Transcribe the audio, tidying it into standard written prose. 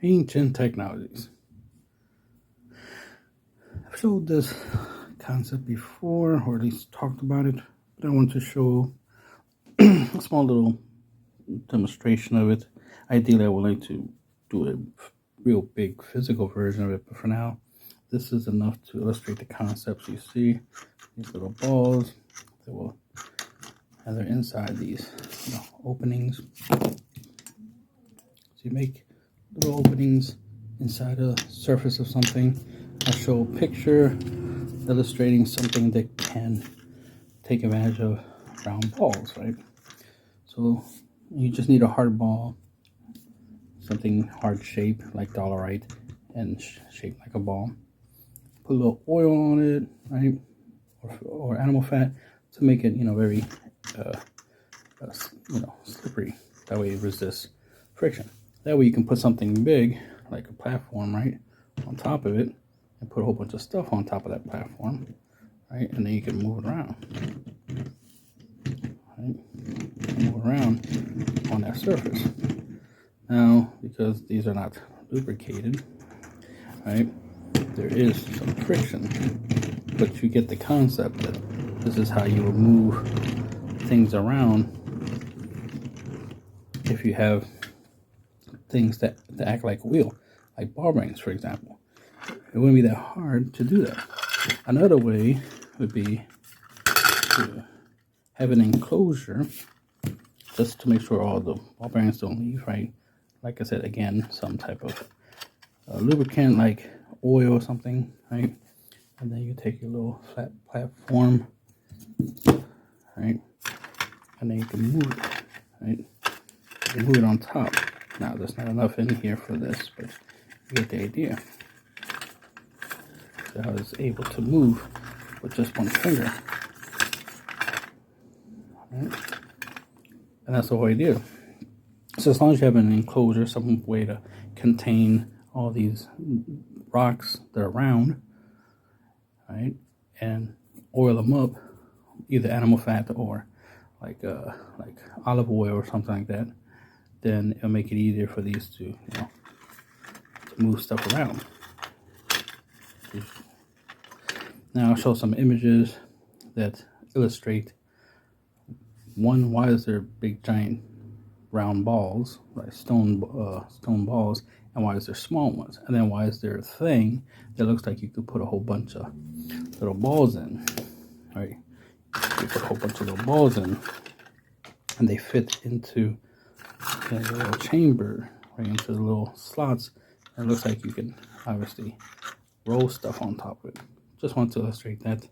Ancient technologies. I've showed this concept before, or at least talked about it, but I want to show a small little demonstration of it. Ideally, I would like to do a real big physical version of it, but for now, this is enough to illustrate the concepts. You see these little balls that will, and they're inside these openings. So you make little openings inside a surface of something. I'll show a picture illustrating something that can take advantage of round balls, right? So you just need a hard ball, something hard shape like dolerite and shaped like a ball. Put a little oil on it, right? Or animal fat to make it, very, slippery. That way it resists friction. That way you can put something big, like a platform, right, on top of it, and put a whole bunch of stuff on top of that platform, right? And then you can move it around, right? Move around on that surface. Now, because these are not lubricated, right, there is some friction, but you get the concept that this is how you will move things around if you have things that act like a wheel, like ball bearings, for example. It wouldn't be that hard to do that. Another way would be to have an enclosure just to make sure all the ball bearings don't leave, right? Like I said, again, some type of lubricant like oil or something, right? And then you take your little flat platform, right? And then you can move it, right? You can move it on top. Now, there's not enough in here for this, but you get the idea. So I was able to move with just one finger. Right? And that's the whole idea. So as long as you have an enclosure, some way to contain all these rocks that are round, right, and oil them up, either animal fat or like olive oil or something like that, then it'll make it easier for these to move stuff around. Now I'll show some images that illustrate one, why is there big giant round balls, like stone balls, and why is there small ones, and then why is there a thing that looks like you could put a whole bunch of little balls in, right? You put a whole bunch of little balls in, and they fit into the little chamber, right, into the little slots, and it looks like you can obviously roll stuff on top of it. Just want to illustrate that.